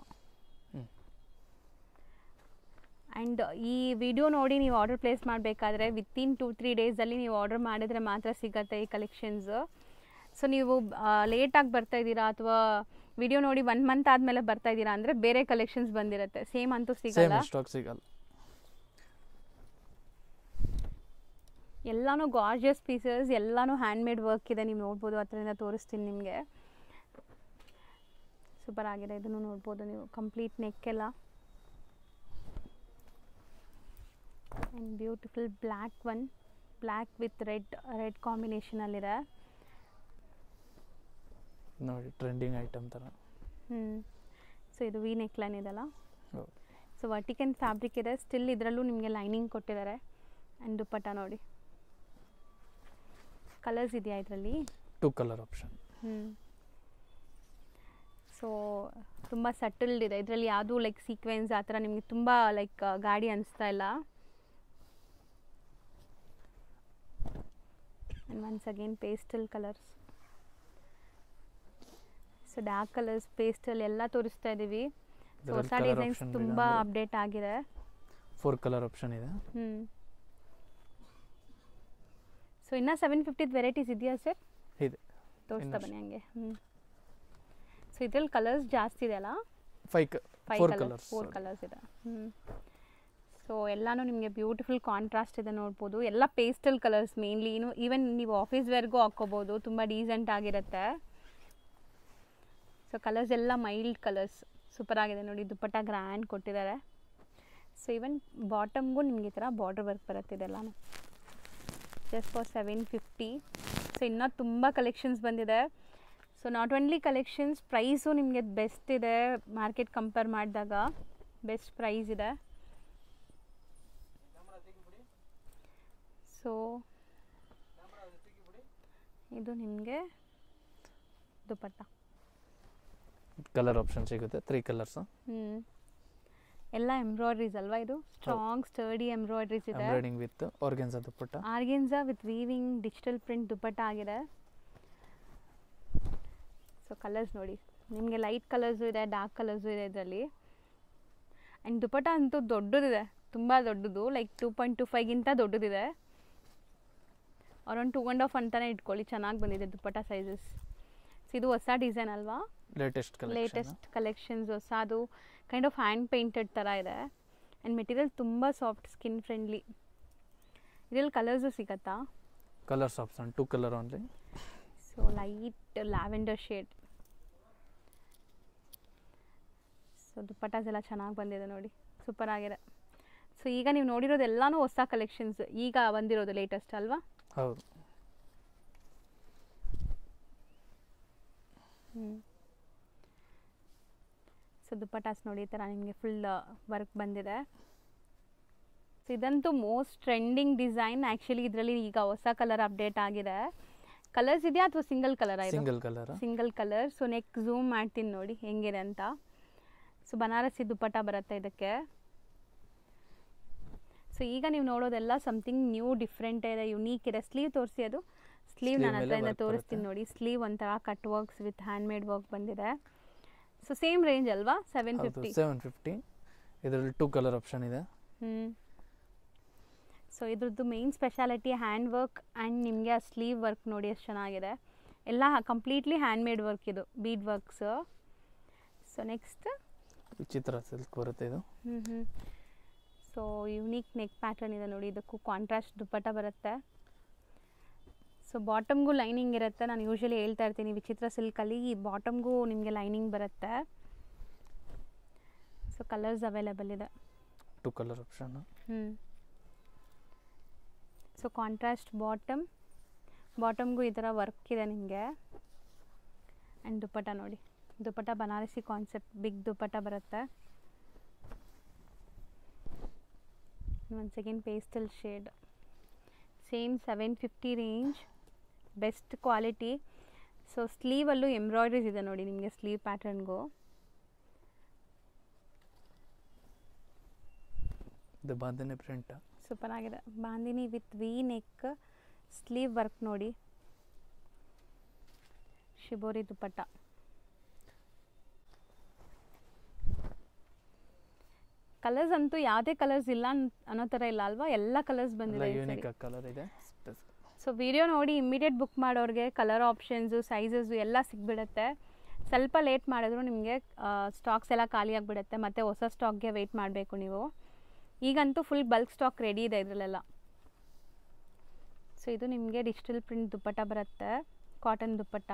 ಆ್ಯಂಡ್ ಈ ವಿಡಿಯೋ ನೋಡಿ ನೀವು ಆರ್ಡರ್ ಪ್ಲೇಸ್ ಮಾಡಬೇಕಾದ್ರೆ ವಿತಿನ್ 2-3 ಡೇಸಲ್ಲಿ ನೀವು ಆರ್ಡರ್ ಮಾಡಿದರೆ ಮಾತ್ರ ಸಿಗುತ್ತೆ ಈ ಕಲೆಕ್ಷನ್ಸ್. ಸೊ ನೀವು ಲೇಟಾಗಿ ಬರ್ತಾ ಇದ್ದೀರಾ ಅಥವಾ ವಿಡಿಯೋ ನೋಡಿ 1 ಮಂತ್ ಆದಮೇಲೆ ಬರ್ತಾ ಇದ್ದೀರಾ ಅಂದರೆ ಬೇರೆ ಕಲೆಕ್ಷನ್ಸ್ ಬಂದಿರುತ್ತೆ, ಸೇಮ್ ಅಂತೂ ಸಿಗಲ್ಲ. ಎಲ್ಲಾನು ಗಾರ್ಜಿಯಸ್ ಪೀಸಸ್, ಎಲ್ಲಾನು ಹ್ಯಾಂಡ್ ಮೇಡ್ ವರ್ಕ್ ಇದೆ. ನೀವು ನೋಡ್ಬೋದು, ಹತ್ರದಿಂದ ತೋರಿಸ್ತೀನಿ ನಿಮಗೆ. ಸೂಪರ್ ಆಗಿದೆ, ಇದನ್ನು ನೋಡ್ಬೋದು ನೀವು. ಕಂಪ್ಲೀಟ್ ನೆಕ್ ಎಲ್ಲ and beautiful black one, black with red ಕಾಂಬಿನೇಷನಲ್ಲಿದೆ ನೋಡಿ, ಟ್ರೆಂಡಿಂಗ್ ಐಟಮ್ ಥರ. ಸೊ ಇದು ವಿ ನೆಕ್ ಲೈನ್ ಇದೆಲ್ಲ. ಸೊ ವರ್ಟಿಕನ್ ಫ್ಯಾಬ್ರಿಕ್ ಇದೆ ಸ್ಟಿಲ್. ಇದರಲ್ಲೂ ನಿಮಗೆ ಲೈನಿಂಗ್ ಕೊಟ್ಟಿದ್ದಾರೆ. ಆ್ಯಂಡ್ ದುಪ್ಪಟ್ಟ ನೋಡಿ, ಕಲರ್ಸ್ ಇದೆಯಾ ಇದರಲ್ಲಿ? 2 ಕಲರ್ ಆಪ್ಷನ್. ಸೊ ತುಂಬ ಸಟಲ್ಡ್ ಇದೆ ಇದರಲ್ಲಿ. ಯಾವುದೂ ಲೈಕ್ ಸೀಕ್ವೆನ್ಸ್ ಆ ಥರ ನಿಮಗೆ ತುಂಬ ಲೈಕ್ ಗಾಡಿ ಅನಿಸ್ತಾ ಇಲ್ಲ. And once again pastel colours. So dark colours, pastel ಎಲ್ಲ ತೋರಿಸ್ತಾ ಇದ್ದೀವಿ. ಸೊ ಹೊಸ ಡಿಸೈನ್ಸ್ ತುಂಬ ಅಪ್ಡೇಟ್ ಆಗಿದೆ. 4 ಕಲರ್ ಆಪ್ಷನ್ ಇದೆ. ಸೊ ಇನ್ನೂ 750 ವೆರೈಟೀಸ್ ಇದೆಯಾ ಸರ್? ಇದೆ, ತೋರಿಸ್ತಾ ಬನ್ನಿ ಹಂಗೆ. ಸೊ ಇದರಲ್ಲಿ ಕಲರ್ಸ್ ಜಾಸ್ತಿ ಇದೆ ಅಲ್ಲ? 4 ಕಲರ್ಸ್ ಇದೆ. ಸೊ ಎಲ್ಲಾನು ನಿಮಗೆ ಬ್ಯೂಟಿಫುಲ್ ಕಾಂಟ್ರಾಸ್ಟ್ ಇದೆ ನೋಡ್ಬೋದು. ಎಲ್ಲ ಪೇಸ್ಟಲ್ ಕಲರ್ಸ್ ಮೇನ್ಲಿ. ಈವನ್ ನೀವು ಆಫೀಸ್ ವೇರ್ಗೂ ಹಾಕ್ಕೋಬೋದು, ತುಂಬ ಡೀಸೆಂಟ್ ಆಗಿರುತ್ತೆ. ಸೊ ಕಲರ್ಸ್ ಎಲ್ಲ ಮೈಲ್ಡ್ ಕಲರ್ಸ್, ಸೂಪರ್ ಆಗಿದೆ ನೋಡಿ. ದುಪ್ಪಟ್ಟ ಗ್ರ್ಯಾಂಡ್ ಕೊಟ್ಟಿದ್ದಾರೆ. ಸೊ ಈವನ್ ಬಾಟಮ್ಗೂ ನಿಮಗೆ ಈ ಥರ ಬಾರ್ಡರ್ ವರ್ಕ್ ಬರುತ್ತೆ ಇದೆಲ್ಲನೂ. Just for 750. ಸೊ ಇನ್ನೂ ತುಂಬ ಕಲೆಕ್ಷನ್ಸ್ ಬಂದಿದೆ. So not only collections, price ನಿಮಗೆ ಬೆಸ್ಟ್ ಇದೆ. ಮಾರ್ಕೆಟ್ ಕಂಪೇರ್ ಮಾಡಿದಾಗ ಬೆಸ್ಟ್ ಪ್ರೈಸ್ ಇದೆ. ಸೊ ಇದು ನಿಮಗೆ ದುಪ್ಪಟ್ಟ. ಕಲರ್ ಆಪ್ಷನ್ ಸಿಗುತ್ತೆ, 3 ಕಲರ್ಸ್. ಎಲ್ಲ ಎಂಬ್ರಾಯ್ಡ್ರೀಸ್ ಅಲ್ವಾ ಇದು? ಸ್ಟ್ರಾಂಗ್ ಸ್ಟರ್ಡಿ ಎಂಬ್ರಾಯ್ಡ್ರೀಸ್ ಇದೆ. Embroidering with organza dupatta. Organza with weaving digital print dupatta ಆಗಿದೆ. ಸೊ ಕಲರ್ಸ್ ನೋಡಿ, ನಿಮಗೆ ಲೈಟ್ ಕಲರ್ಸು ಇದೆ, ಡಾರ್ಕ್ ಕಲರ್ಸು ಇದೆ ಇದರಲ್ಲಿ. ಆ್ಯಂಡ್ ದುಪ್ಪಟ್ಟ ಅಂತೂ ದೊಡ್ಡದಿದೆ, ತುಂಬ ದೊಡ್ಡದು. ಲೈಕ್ 2.25ಗಿಂತ ದೊಡ್ಡದಿದೆ. ಅರೌಂಡ್ 2.5 ಅಂತಲೇ ಇಟ್ಕೊಳ್ಳಿ. ಚೆನ್ನಾಗಿ ಬಂದಿದೆ ದುಪ್ಪಟ್ಟ ಸೈಜಸ್. ಸೊ ಇದು ಹೊಸ ಡಿಸೈನ್ ಅಲ್ವಾ? ಲೇಟೆಸ್ಟ್ ಕಲೆಕ್ಷನ್ಸ್, ಹೊಸದು. ಕೈಂಡ್ ಆಫ್ ಹ್ಯಾಂಡ್ ಪೇಂಟೆಡ್ ಥರ ಇದೆ. ಆ್ಯಂಡ್ ಮೆಟೀರಿಯಲ್ ತುಂಬ ಸಾಫ್ಟ್, ಸ್ಕಿನ್ ಫ್ರೆಂಡ್ಲಿ. ಇದರಲ್ಲಿ ಕಲರ್ಸು ಸಿಗತ್ತಾ? Colours option 2 colour only. So light lavender shade. So dupattas ಎಲ್ಲ ಚೆನ್ನಾಗಿ ಬಂದಿದೆ ನೋಡಿ, ಸೂಪರ್ ಆಗಿದೆ. ಸೊ ಈಗ ನೀವು ನೋಡಿರೋದೆಲ್ಲನೂ ಹೊಸ ಕಲೆಕ್ಷನ್ಸ್, ಈಗ ಬಂದಿರೋದು ಲೇಟೆಸ್ಟ್ ಅಲ್ವಾ? ಹೌದು. ಸೊ ದುಪ್ಪಟ್ಟಾಸ್ ನೋಡಿ, ಈ ಥರ ನಿಮಗೆ ಫುಲ್ ವರ್ಕ್ ಬಂದಿದೆ. ಸೊ ಇದಂತೂ ಮೋಸ್ಟ್ ಟ್ರೆಂಡಿಂಗ್ ಡಿಸೈನ್. ಆ್ಯಕ್ಚುಲಿ ಇದರಲ್ಲಿ ಈಗ ಹೊಸ ಕಲರ್ ಅಪ್ಡೇಟ್ ಆಗಿದೆ. ಕಲರ್ಸ್ ಇದೆಯಾ ಅಥವಾ single colour? Single colour. So neck zoom ಮಾಡ್ತೀನಿ ನೋಡಿ ಹೆಂಗಿದೆ ಅಂತ. ಸೊ ಬನಾರಸಿ ದುಪ್ಪಟ್ಟ ಬರುತ್ತೆ ಇದಕ್ಕೆ. ಸೊ ಈಗ ನೀವು ನೋಡೋದೆಲ್ಲ ಸಮಥಿಂಗ್ ನ್ಯೂ, ಡಿಫ್ರೆಂಟ್ ಇದೆ, ಯುನೀಕ್ ಇದೆ. ಸ್ಲೀವ್ ತೋರಿಸಿ, ಅದು ಸ್ಲೀವ್ ನಾನು ಹತ್ರದಿಂದ ತೋರಿಸ್ತೀನಿ ನೋಡಿ. ಸ್ಲೀವ್ ಒಂಥರ cut works with handmade work ಬಂದಿದೆ. ಸೊ ಸೇಮ್ ರೇಂಜ್ ಅಲ್ವಾ? 750. ಇದರಲ್ಲಿ 2 ಕಲರ್ ಆಪ್ಷನ್ ಇದೆ. ಸೊ ಇದ್ರದ್ದು main speciality hand work and ನಿಮಗೆ ಆ ಸ್ಲೀವ್ ವರ್ಕ್ ನೋಡಿ ಎಷ್ಟು ಚೆನ್ನಾಗಿದೆ. ಎಲ್ಲ ಕಂಪ್ಲೀಟ್ಲಿ ಹ್ಯಾಂಡ್ ಮೇಡ್ ವರ್ಕ್, ಇದು ಬೀಡ್ ವರ್ಕ್ಸ್. ಸೊ ನೆಕ್ಸ್ಟ್ ವಿಚಿತ್ರ ಸಿಲ್ಕ್ ಬರುತ್ತೆ ಇದು. So so unique neck pattern ಇದೆ ನೋಡಿ, ಇದಕ್ಕೂ ಕಾಂಟ್ರಾಸ್ಟ್ ದುಪ್ಪಟ್ಟ ಬರುತ್ತೆ. ಸೊ ಬಾಟಮ್ಗೂ ಲೈನಿಂಗ್ ಇರುತ್ತೆ. ನಾನು ಯೂಶ್ವಲಿ ಹೇಳ್ತಾ ಇರ್ತೀನಿ ವಿಚಿತ್ರ ಸಿಲ್ಕಲ್ಲಿ ಈ ಬಾಟಮ್ಗೂ ನಿಮಗೆ ಲೈನಿಂಗ್ ಬರುತ್ತೆ. ಸೊ ಕಲರ್ಸ್ ಅವೈಲೇಬಲ್ ಇದೆ, 2 ಕಲರ್ ಆಪ್ಷನ್. ಸೊ ಕಾಂಟ್ರಾಸ್ಟ್ ಬಾಟಮ್ಗೂ ಈ ಥರ ವರ್ಕ್ ಇದೆ ನಿಮಗೆ. ಆ್ಯಂಡ್ ದುಪ್ಪಟ್ಟ ನೋಡಿ, ದುಪ್ಪಟ್ಟ ಬನಾರಸಿ ಕಾನ್ಸೆಪ್ಟ್, ಬಿಗ್ ದುಪ್ಪಟ್ಟ ಬರುತ್ತೆ. One second pastel shade, same 750 range, best quality. So ಸ್ಲೀವಲ್ಲೂ ಎಂಬ್ರಾಯ್ಡ್ರೀಸ್ ಇದೆ ನೋಡಿ ನಿಮಗೆ, ಸ್ಲೀವ್ ಪ್ಯಾಟರ್ನ್ಗೂ. ಇದು ಬಾಂದಿನಿ ಪ್ರಿಂಟ್ ಸೂಪರ್ ಆಗಿದೆ. Bandhani with V neck, sleeve work ನೋಡಿ, ಶಿಬೋರಿ ದುಪ್ಪಟ್ಟ. ಕಲರ್ಸ್ ಅಂತೂ ಯಾವುದೇ ಕಲರ್ಸ್ ಇಲ್ಲ ಅನ್ನೋ ಥರ ಇಲ್ಲ ಅಲ್ವಾ, ಎಲ್ಲ ಕಲರ್ಸ್ ಬಂದಿದೆ. ಯೂನಿಕ್ ಕಲರ್ ಇದೆ. ಸೊ ವಿಡಿಯೋ ನೋಡಿ ಇಮ್ಮಿಡಿಯೇಟ್ ಬುಕ್ ಮಾಡೋರಿಗೆ ಕಲರ್ ಆಪ್ಷನ್ಸು ಸೈಜಸ್ಸು ಎಲ್ಲ ಸಿಗ್ಬಿಡುತ್ತೆ. ಸ್ವಲ್ಪ ಲೇಟ್ ಮಾಡಿದ್ರು ನಿಮಗೆ ಸ್ಟಾಕ್ಸ್ ಎಲ್ಲ ಖಾಲಿ ಆಗಿಬಿಡುತ್ತೆ, ಮತ್ತು ಹೊಸ ಸ್ಟಾಕ್ಗೆ ವೆಯ್ಟ್ ಮಾಡಬೇಕು ನೀವು. ಈಗಂತೂ ಫುಲ್ ಬಲ್ಕ್ ಸ್ಟಾಕ್ ರೆಡಿ ಇದೆ ಇದರಲ್ಲೆಲ್ಲ. ಸೊ ಇದು ನಿಮಗೆ ಡಿಜಿಟಲ್ ಪ್ರಿಂಟ್ ದುಪ್ಪಟ್ಟ ಬರುತ್ತೆ, ಕಾಟನ್ ದುಪ್ಪಟ್ಟ.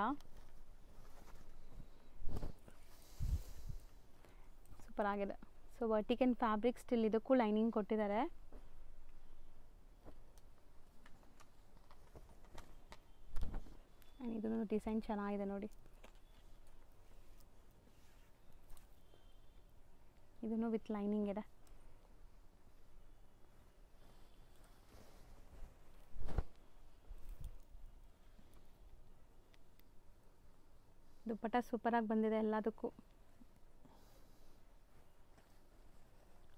ಸೂಪರ್ ಆಗಿದೆ. ಸೊ ವರ್ಟಿಕನ್ ಫ್ಯಾಬ್ರಿಕ್ ಸ್ಟಿಲ್, ಇದಕ್ಕೂ ಲೈನಿಂಗ್ ಕೊಟ್ಟಿದ್ದಾರೆ. ಇದನ್ನು ಡಿಸೈನ್ ಚೆನ್ನಾಗಿದೆ ನೋಡಿ, ಇದನ್ನು ವಿತ್ ಲೈನಿಂಗ್ ಇದೆ. ದುಪ್ಪಟ್ಟ ಸೂಪರಾಗಿ ಬಂದಿದೆ ಎಲ್ಲದಕ್ಕೂ.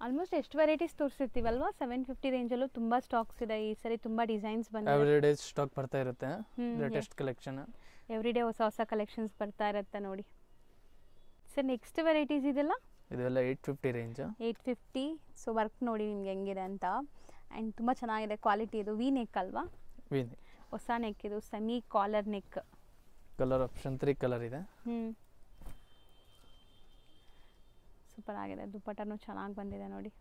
ಆಲ್ಮೋಸ್ಟ್ ಎಷ್ಟು ವೆರೈಟೀಸ್ ತೋರಿಸಿರ್ತೀವಲ್ವಾ, 750 ರೇಂಜಲ್ಲೂ ತುಂಬ ಸ್ಟಾಕ್ಸ್ ಇದೆ. ಈ ಸರಿ ತುಂಬ ಡಿಸೈನ್ಸ್ ಬಂದಿದೆ. ಎವ್ರಿಡೇ ಸ್ಟಾಕ್ ಬರ್ತಾ ಇರುತ್ತೆ, ಲೇಟೆಸ್ಟ್ ಕಲೆಕ್ಷನ್. ಎವ್ರಿಡೇ ಹೊಸ ಹೊಸ ಕಲೆಕ್ಷನ್ಸ್ ಬರ್ತಾ ಇರುತ್ತೆ ನೋಡಿ. ಸರ್ ನೆಕ್ಸ್ಟ್ ವೆರೈಟೀಸ್ ಇದೆಲ್ಲ, ಇದೆಲ್ಲ 850 ರೇಂಜ್. 850. ಸೊ ವರ್ಕ್ ನೋಡಿ ನಿಮ್ಗೆ ಹೆಂಗಿದೆ ಅಂತ. ಆ್ಯಂಡ್ ತುಂಬ ಚೆನ್ನಾಗಿದೆ ಕ್ವಾಲಿಟಿ. ಇದು ವಿ ನೆಕ್ ಅಲ್ವಾ? ವಿ ನೆಕ್, ಹೊಸ ನೆಕ್ ಇದು, semi collar neck. Colour option 3 colour ಇದೆ. ಸೂಪರ್ ಆಗಿದೆ. ದುಪ್ಪಟ್ಟನೂ ಚೆನ್ನಾಗಿ ಬಂದಿದೆ ನೋಡಿ.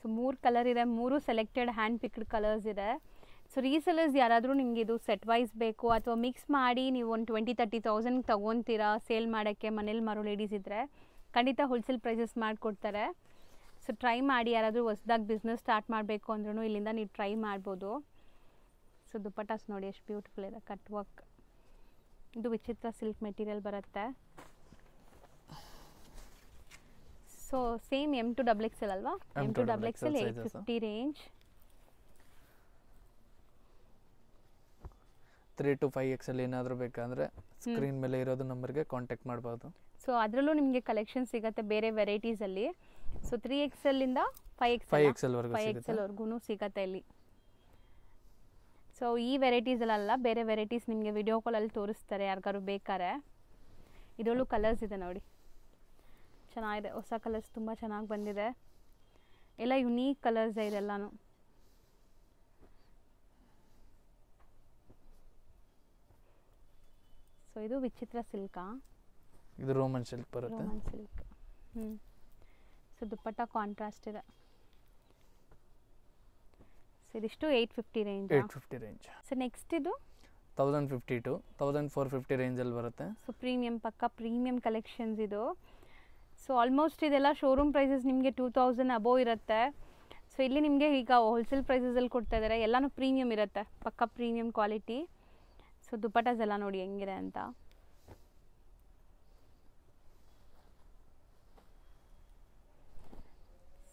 ಸೊ 3 ಕಲರ್ ಇದೆ, 3 ಸೆಲೆಕ್ಟೆಡ್ ಹ್ಯಾಂಡ್ ಪಿಕ್ಡ್ ಕಲರ್ಸ್ ಇದೆ. ಸೊ ರೀಸೆಲರ್ಸ್ ಯಾರಾದರೂ ನಿಮಗೆ ಇದು ಸೆಟ್ ವೈಸ್ ಬೇಕು ಅಥವಾ ಮಿಕ್ಸ್ ಮಾಡಿ ನೀವು ಒಂದು 20-30,000 ತೊಗೊತೀರಾ ಸೇಲ್ ಮಾಡೋಕ್ಕೆ, ಮನೇಲಿ ಮಾರೋ ಲೇಡೀಸ್ ಇದ್ದರೆ ಖಂಡಿತ ಹೋಲ್ಸೇಲ್ ಪ್ರೈಸಸ್ ಮಾಡಿಕೊಡ್ತಾರೆ. ಸೊ ಟ್ರೈ ಮಾಡಿ, ಯಾರಾದರೂ ಹೊಸ್ದಾಗಿ ಬಿಸ್ನೆಸ್ ಸ್ಟಾರ್ಟ್ ಮಾಡಬೇಕು ಅಂದ್ರೂ ಇಲ್ಲಿಂದ ನೀವು ಟ್ರೈ ಮಾಡ್ಬೋದು. ಸೊ ದುಪ್ಪಟ್ಟಾಸ್ ನೋಡಿ ಎಷ್ಟು ಬ್ಯೂಟಿಫುಲ್ ಇದೆ, ಕಟ್ ವರ್ಕ್. ಇದು ವಿಚಿತ್ರ ಸಿಲ್ಕ್ ಮೆಟೀರಿಯಲ್ ಬರುತ್ತೆ. ಸೊ ಸೇಮ್ M2XXL ಅಲ್ವಾ? M2XXL 850 range. 3 to 5XL ಏನಾದರೂ ಬೇಕಂದರೆ ಸ್ಕ್ರೀನ್ ಮೇಲೆ ಇರೋದು ನಂಬರ್ಗೆ ಕಾಂಟ್ಯಾಕ್ಟ್ ಮಾಡ್ಬೋದು. ಸೊ ಅದರಲ್ಲೂ ನಿಮಗೆ ಕಲೆಕ್ಷನ್ ಸಿಗುತ್ತೆ ಬೇರೆ ವೆರೈಟೀಸಲ್ಲಿ. ಸೊ 3XL ಇಂದ 5XL ವರೆಗೂ ಸಿಗುತ್ತೆ ಇಲ್ಲಿ. ಸೊ ಈ ವೆರೈಟೀಸಲ್ಲ, ಬೇರೆ ವೆರೈಟೀಸ್ ನಿಮಗೆ ವಿಡಿಯೋ ಕಾಲಲ್ಲಿ ತೋರಿಸ್ತಾರೆ ಯಾರಿಗಾರು ಬೇಕಾರೆ. ಇದರಲ್ಲೂ ಕಲರ್ಸ್ ಇದೆ ನೋಡಿ, ಚೆನ್ನಾಗಿದೆ. ಹೊಸ ಕಲರ್ಸ್ ತುಂಬ ಚೆನ್ನಾಗಿ ಬಂದಿದೆ, ಎಲ್ಲ ಯುನೀಕ್ ಕಲರ್ಸ್ ಇದೆಲ್ಲನೂ. ಸೊ ಇದು ವಿಚಿತ್ರ ಸಿಲ್ಕಾ? ಇದು ರೋಮನ್ ಸಿಲ್ಕ್ ಬರುತ್ತೆ. Roman silk. ಸೊ ದುಪ್ಪಟ್ಟ ಕಾಂಟ್ರಾಸ್ಟ್ ಇದೆ. ಸೊ ಇದಿಷ್ಟು 850 ರೇಂಜ್. 850 ರೇಂಜ್. ಸೊ ನೆಕ್ಸ್ಟ್ ಇದು 1050 to 1450 ರೇಂಜಲ್ಲಿ ಬರುತ್ತೆ. ಸೊ ಪ್ರೀಮಿಯಂ, ಪಕ್ಕ ಪ್ರೀಮಿಯಂ ಕಲೆಕ್ಷನ್ಸ್ ಇದು. ಸೊ ಆಲ್ಮೋಸ್ಟ್ ಇದೆಲ್ಲ ಶೋರೂಮ್ ಪ್ರೈಸಸ್ ನಿಮಗೆ 2000 ಅಬೋವ್ ಇರುತ್ತೆ. ಸೊ ಇಲ್ಲಿ ನಿಮಗೆ ಈಗ ಹೋಲ್ಸೇಲ್ ಪ್ರೈಸಸಲ್ಲಿ ಕೊಡ್ತಾ ಇದ್ದಾರೆ, ಎಲ್ಲನೂ ಪ್ರೀಮಿಯಂ ಇರುತ್ತೆ, ಪಕ್ಕ ಪ್ರೀಮಿಯಂ ಕ್ವಾಲಿಟಿ. ಸೊ ದುಪ್ಪಟ್ಟಾಸ್ ಎಲ್ಲ ನೋಡಿ ಹೆಂಗಿದೆ ಅಂತ.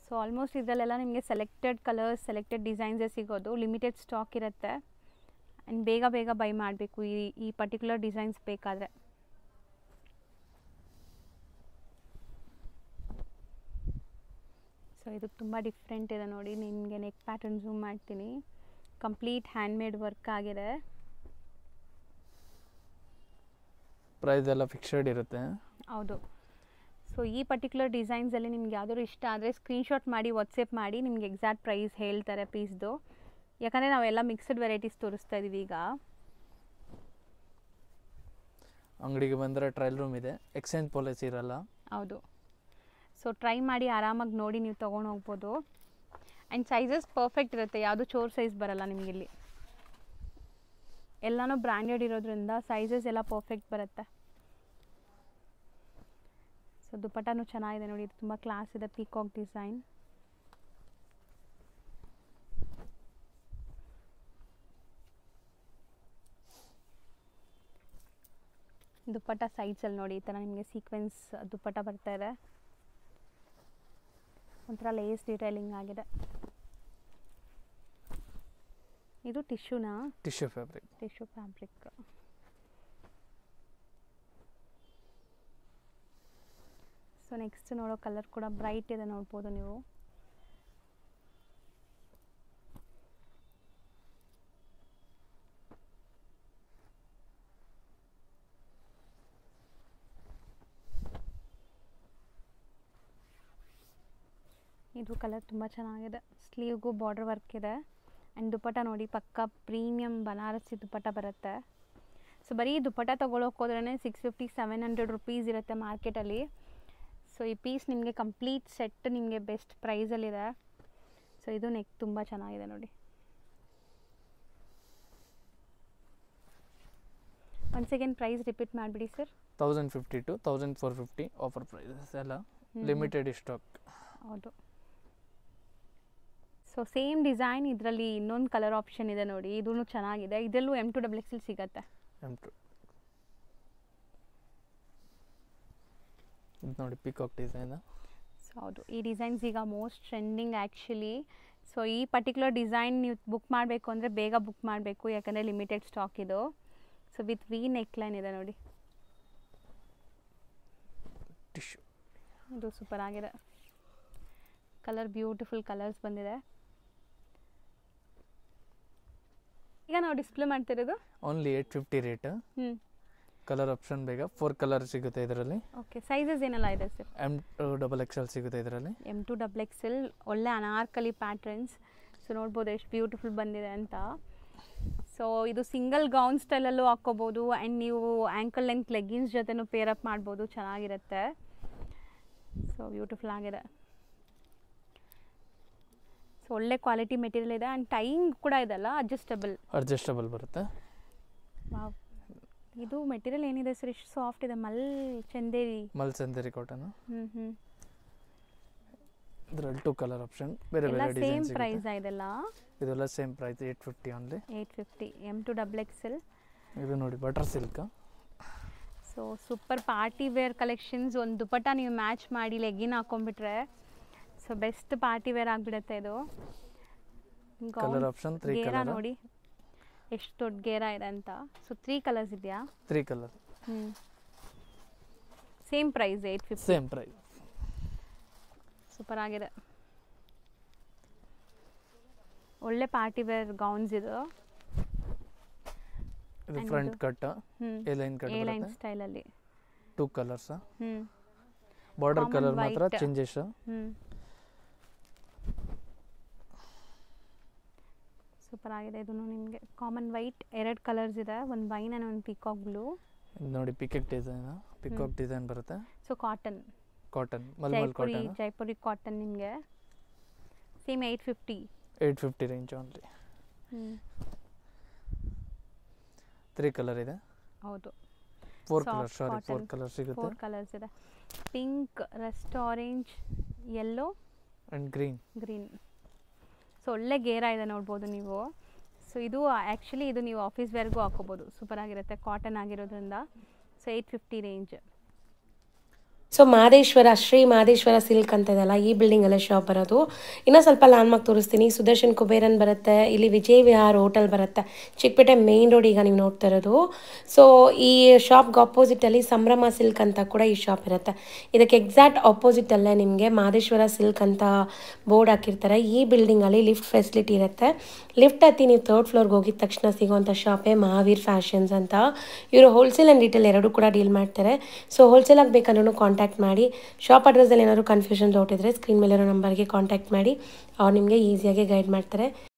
ಸೊ ಆಲ್ಮೋಸ್ಟ್ ಇದರಲ್ಲೆಲ್ಲ ನಿಮಗೆ ಸೆಲೆಕ್ಟೆಡ್ ಕಲರ್ಸ್, ಸೆಲೆಕ್ಟೆಡ್ ಡಿಸೈನ್ಸೇ ಸಿಗೋದು, ಲಿಮಿಟೆಡ್ ಸ್ಟಾಕ್ ಇರುತ್ತೆ. ಆ್ಯಂಡ್ ಬೇಗ ಬೇಗ ಬೈ ಮಾಡಬೇಕು ಈ ಪರ್ಟಿಕ್ಯುಲರ್ ಡಿಸೈನ್ಸ್ ಬೇಕಾದರೆ. ಸೊ ಇದು ತುಂಬ ಡಿಫ್ರೆಂಟ್ ಇದೆ ನೋಡಿ, ನಿಮಗೆ ನೆಕ್ ಪ್ಯಾಟರ್ನ್ ಝೂಮ್ ಮಾಡ್ತೀನಿ. ಕಂಪ್ಲೀಟ್ ಹ್ಯಾಂಡ್ಮೇಡ್ ವರ್ಕ್ ಆಗಿದೆ. ಪ್ರೈಸ್ ಎಲ್ಲ ಫಿಕ್ಸ್ಡ್ ಇರುತ್ತೆ. ಹೌದು. ಸೊ ಈ ಪರ್ಟಿಕ್ಯುಲರ್ ಡಿಸೈನ್ಸಲ್ಲಿ ನಿಮ್ಗೆ ಯಾವ್ದಾದ್ರು ಇಷ್ಟ ಆದರೆ ಸ್ಕ್ರೀನ್ಶಾಟ್ ಮಾಡಿ ವಾಟ್ಸಪ್ ಮಾಡಿ, ನಿಮ್ಗೆ ಎಕ್ಸಾಕ್ಟ್ ಪ್ರೈಸ್ ಹೇಳ್ತಾರೆ ಪೀಸ್ದು. ಯಾಕಂದರೆ ನಾವೆಲ್ಲ ಮಿಕ್ಸ್ಡ್ ವೆರೈಟೀಸ್ ತೋರಿಸ್ತಾ ಇದ್ದೀವಿ ಈಗ. ಅಂಗಡಿಗೆ ಬಂದರೆ ಟ್ರಯಲ್ ರೂಮ್ ಇದೆ, ಎಕ್ಸ್ಚೇಂಜ್ ಪಾಲಿಸಿ ಇರಲ್ಲ. ಹೌದು. ಸೊ ಸೊ ಟ್ರೈ ಮಾಡಿ ಆರಾಮಾಗಿ ನೋಡಿ ನೀವು ತೊಗೊಂಡು ಹೋಗ್ಬೋದು. ಆ್ಯಂಡ್ ಸೈಜಸ್ ಪರ್ಫೆಕ್ಟ್ ಇರುತ್ತೆ, ಯಾವುದು ಚೋರ್ ಸೈಜ್ ಬರಲ್ಲ ನಿಮಗಿಲ್ಲಿ. ಎಲ್ಲನೂ ಬ್ರ್ಯಾಂಡೆಡ್ ಇರೋದ್ರಿಂದ ಸೈಜಸ್ ಎಲ್ಲ ಪರ್ಫೆಕ್ಟ್ ಬರುತ್ತೆ. ಸೊ ದುಪಟ್ಟಾನು ಚೆನ್ನಾಗಿದೆ ನೋಡಿ, ಇದು ತುಂಬ ಕ್ಲಾಸ್ ಇದೆ, ಪೀಕಾಕ್ ಡಿಸೈನ್. ದುಪಟ್ಟ ಸೈಡ್ಸಲ್ಲಿ ನೋಡಿ ಈ ಥರ ನಿಮಗೆ ಸೀಕ್ವೆನ್ಸ್ ದುಪಟ್ಟ ಬರ್ತಾ ಇದೆ, ಒಂಥರ ಲೇಸ್ ಡೀಟೈಲಿಂಗ್ ಆಗಿದೆ. ಇದು ಟಿಶ್ಯೂನಾ? Tissue fabric. Tissue fabric. So next ನೋಡೋ ಕಲರ್ ಕೂಡ ಬ್ರೈಟ್ ಇದೆ, ನೋಡ್ಬೋದು ನೀವು. ಇದು ಕಲರ್ ತುಂಬ ಚೆನ್ನಾಗಿದೆ, ಸ್ಲೀವ್ಗೂ ಬಾರ್ಡರ್ ವರ್ಕ್ ಇದೆ. ಆ್ಯಂಡ್ ದುಪಟ್ಟ ನೋಡಿ ಪಕ್ಕ ಪ್ರೀಮಿಯಮ್ ಬನಾರಸಿ ದುಪಟ್ಟ ಬರುತ್ತೆ. ಸೊ ಬರೀ ದುಪಟ್ಟ ತೊಗೊಳಕ್ಕೆ ಹೋದ್ರೇ 650-700 ರುಪೀಸ್ ಇರುತ್ತೆ ಮಾರ್ಕೆಟಲ್ಲಿ. ಸೊ ಈ ಪೀಸ್ ನಿಮಗೆ ಕಂಪ್ಲೀಟ್ ಸೆಟ್ ನಿಮಗೆ ಬೆಸ್ಟ್ ಪ್ರೈಸಲ್ಲಿದೆ. ಸೊ ಇದು ನೆಕ್ ತುಂಬ ಚೆನ್ನಾಗಿದೆ ನೋಡಿ. ಒನ್ಸ್ ಅಗೇನ್ ಪ್ರೈಸ್ ರಿಪೀಟ್ ಮಾಡಿಬಿಡಿ ಸರ್. 1050 to 1450 ಆಫರ್ ಪ್ರೈಸಸ್, ಎಲ್ಲ ಲಿಮಿಟೆಡ್ ಸ್ಟಾಕ್. ಹೌದು. ಸೊ ಸೇಮ್ ಡಿಸೈನ್ ಇದರಲ್ಲಿ ಇನ್ನೊಂದು ಕಲರ್ ಆಪ್ಷನ್ ಇದೆ ನೋಡಿ, ಇದೂ ಚೆನ್ನಾಗಿದೆ. ಇದರಲ್ಲೂ M2XXL ಸಿಗುತ್ತೆ. M2 ಇದು ನೋಡಿ ಪಿಕಾಕ್ ಡಿಸೈನ್. ಸೊ ಹೌದು, ಈ ಡಿಸೈನ್ಸ್ ಈಗ ಮೋಸ್ಟ್ ಟ್ರೆಂಡಿಂಗ್ ಆ್ಯಕ್ಚುಲಿ. ಸೊ ಈ ಪರ್ಟಿಕ್ಯುಲರ್ ಡಿಸೈನ್ ನೀವು ಬುಕ್ ಮಾಡಬೇಕು ಅಂದರೆ ಬೇಗ ಬುಕ್ ಮಾಡಬೇಕು, ಯಾಕಂದರೆ ಲಿಮಿಟೆಡ್ ಸ್ಟಾಕ್ ಇದು. ಸೊ ವಿತ್ ವಿ ನೆಕ್ಲೈನ್ ಇದೆ ನೋಡಿ. ಟಿಶ್ಯೂ ಇದು ಸೂಪರ್ ಆಗಿದೆ, ಕಲರ್ ಬ್ಯೂಟಿಫುಲ್ ಕಲರ್ಸ್ ಬಂದಿದೆ. ಈಗ ನಾವು ಡಿಸ್ಪ್ಲೇ ಮಾಡ್ತಿರೋದು ಓನ್ಲಿ 850 ರೇಟ್. ಕಲರ್ ಆಪ್ಷನ್ ಬೇಗ 4 ಕಲರ್ ಸಿಗುತ್ತೆ ಇದರಲ್ಲಿ. ಓಕೆ, ಸೈಜಸ್ ಏನೆಲ್ಲ ಇದೆ ಸರ್? M2XXL ಸಿಗುತ್ತೆ ಇದರಲ್ಲಿ. M2XXL ಒಳ್ಳೆ ಅನಾರ್ಕಲಿ ಪ್ಯಾಟ್ರನ್ಸ್. ಸೊ ನೋಡ್ಬೋದು ಎಷ್ಟು ಬ್ಯೂಟಿಫುಲ್ ಬಂದಿದೆ ಅಂತ. ಸೊ ಇದು ಸಿಂಗಲ್ ಗೌನ್ ಸ್ಟೈಲಲ್ಲೂ ಹಾಕ್ಕೋಬೋದು, ಆ್ಯಂಡ್ ನೀವು ಆ್ಯಂಕಲ್ ಲೆಂತ್ ಲೆಗ್ಗಿನ್ಸ್ ಜೊತೆನೂ ಪೇರಪ್ ಮಾಡ್ಬೋದು, ಚೆನ್ನಾಗಿರುತ್ತೆ. ಸೊ ಬ್ಯೂಟಿಫುಲ್ ಆಗಿದೆ. ಸೊ ಒಳ್ಳೆ ಕ್ವಾಲಿಟಿ ಮೆಟೀರಿಯಲ್ ಇದೆ, ಆ್ಯಂಡ್ ಟೈಯಿಂಗ್ ಕೂಡ ಇದೆಲ್ಲ ಅಡ್ಜಸ್ಟಬಲ್ ಬರುತ್ತೆ. ವಾವ್, ಇದು ಮೆಟೀರಿಯಲ್ ಏನಿದೆ ಸರ್, ಎಷ್ಟು ಸಾಫ್ಟ್ ಇದೆ. ಮಲ್ ಚಂದೇರಿ ಕಾಟನ್. ಇದರಲ್ಲಿ 2 ಕಲರ್ ಆಪ್ಷನ್, ಬೇರೆ ಬೇರೆ ಡಿಸೈನ್ ಸೇಮ್ ಪ್ರೈಸ್ ಇದೆಲ್ಲ. ಇದೆಲ್ಲ ಸೇಮ್ ಪ್ರೈಸ್ 850 ಓನ್ಲಿ. 850 M2XXL. ಇದು ನೋಡಿ butter silk. So super party wear collections. ಒಂದು ದುಪಟ್ಟ ನೀವು ಮ್ಯಾಚ್ ಮಾಡಿ ಲೆಗ್ಗಿನ್ ಹಾಕೊಂಡ್ಬಿಟ್ರೆ ಸೊ ಬೆಸ್ಟ್ ಪಾರ್ಟಿ ವೇರ್ ಆಗಿಬಿಡುತ್ತೆ ಇದು. ಕಲರ್ ಆಪ್ಷನ್ 3 ಕಲರ್ ನೋಡಿ ಎಷ್ಟು ದೊಡ್ಡ ಗೇರಾ ಇದೆ ಅಂತ. ಸೊ 3 ಕಲರ್ಸ್ ಇದೆಯಾ? 3 colour. Same price 850. Same price. Super ಆಗಿದೆ, ಒಳ್ಳೆ ಪಾರ್ಟಿ ವೇರ್ ಗೌನ್ಸ್ ಇದು. ಇದು front cut, A line style ಅಲ್ಲಿ 2 ಕಲರ್ಸ್. ಬಾರ್ಡರ್ ಕಲರ್ ಮಾತ್ರ ಚೇಂಜಸ್. ಸೂಪರ್ ಆಗಿದೆ. ಇದು ನಿಮಗೆ ಕಾಮನ್ ವೈಟ್ 2 ಕಲರ್ಸ್ ಇದೆ, ಒಂದು ವೈನ್ ಆ್ಯಂಡ್ ಒಂದು ಪೀಕಾಕ್ ಬ್ಲೂ. ನೋಡಿ ಪಿಕಾಕ್ ಡಿಸೈನ್ ಬರುತ್ತೆ. So cotton malmal cotton, Jaipuri cotton. ನಿಮಗೆ ಸೇಮ್ 850 ರೇಂಜ್ ಓನ್ಲಿ. 3 ಕಲರ್ ಇದೆ. ಹೌದು, 4 ಕಲರ್ ಸಿಗುತ್ತೆ. 4 ಕಲರ್ಸ್ ಇದೆ, pink, Rust orange, yellow and green. So ಒಳ್ಳೆ ಗೇರಾ ಇದೆ ನೋಡ್ಬೋದು ನೀವು. ಸೊ ಇದು ಆ್ಯಕ್ಚುಲಿ ಇದು ನೀವು ಆಫೀಸ್ ವೇರ್ಗೂ ಹಾಕೋಬೋದು, ಸೂಪರ್ ಆಗಿರುತ್ತೆ, ಕಾಟನ್ ಆಗಿರೋದ್ರಿಂದ. So 850 range. So Madeshwara, Shri Madeshwara silk ಅಂತ ಇದೆಲ್ಲ, ಈ ಬಿಲ್ಡಿಂಗಲ್ಲೇ ಶಾಪ್ ಬರೋದು. ಇನ್ನೂ ಸ್ವಲ್ಪ ಲ್ಯಾಂಡ್ಮಾರ್ಕ್ ತೋರಿಸ್ತೀನಿ. ಸುದರ್ಶನ್ ಕುಬೇರನ್ ಬರುತ್ತೆ, ಇಲ್ಲಿ ವಿಜಯ್ ವಿಹಾರ್ ಹೋಟೆಲ್ ಬರುತ್ತೆ, ಚಿಕ್ಕಪೇಟೆ ಮೇನ್ ರೋಡ್ ಈಗ ನೀವು ನೋಡ್ತಾ ಇರೋದು. ಸೊ ಈ ಶಾಪ್ಗೆ ಆಪೋಸಿಟಲ್ಲಿ ಸಂಭ್ರಮ ಸಿಲ್ಕ್ ಅಂತ ಕೂಡ ಈ ಶಾಪ್ ಇರುತ್ತೆ. ಇದಕ್ಕೆ ಎಕ್ಸಾಕ್ಟ್ ಆಪೋಸಿಟಲ್ಲೇ ನಿಮಗೆ ಮಾದೇಶ್ವರ ಸಿಲ್ಕ್ ಅಂತ ಬೋರ್ಡ್ ಹಾಕಿರ್ತಾರೆ. ಈ ಬಿಲ್ಡಿಂಗಲ್ಲಿ ಲಿಫ್ಟ್ ಫೆಸಿಲಿಟಿ ಇರುತ್ತೆ. ಲಿಫ್ಟ್ ಹತ್ತಿ ನೀವು 3rd ಫ್ಲೋರ್ಗೆ ಹೋಗಿದ ತಕ್ಷಣ ಸಿಗೋವಂಥ ಶಾಪೇ ಮಹಾವೀರ್ ಫ್ಯಾಷನ್ಸ್ ಅಂತ. ಇವರು ಹೋಲ್ಸೇಲ್ ಆ್ಯಂಡ್ ರಿಟೇಲ್ ಎರಡೂ ಕೂಡ ಡೀಲ್ ಮಾಡ್ತಾರೆ. ಸೊ ಹೋಲ್ಸೇಲ್ ಆಗಬೇಕಂದ್ರೂ ಕಾಂಟ್ಯಾಕ್ಟ್ ಮಾಡಿ. ಶಾಪ್ ಅಡ್ರೆಸ್ಸಲ್ಲಿ ಏನಾದರೂ ಕನ್ಫ್ಯೂಷನ್ ಡೌಟ್ ಇದ್ದರೆ ಸ್ಕ್ರೀನ್ ಮೇಲಿರೋ ನಂಬರ್ಗೆ ಕಾಂಟ್ಯಾಕ್ಟ್ ಮಾಡಿ, ಅವ್ರು ನಿಮಗೆ ಈಸಿಯಾಗಿ ಗೈಡ್ ಮಾಡ್ತಾರೆ.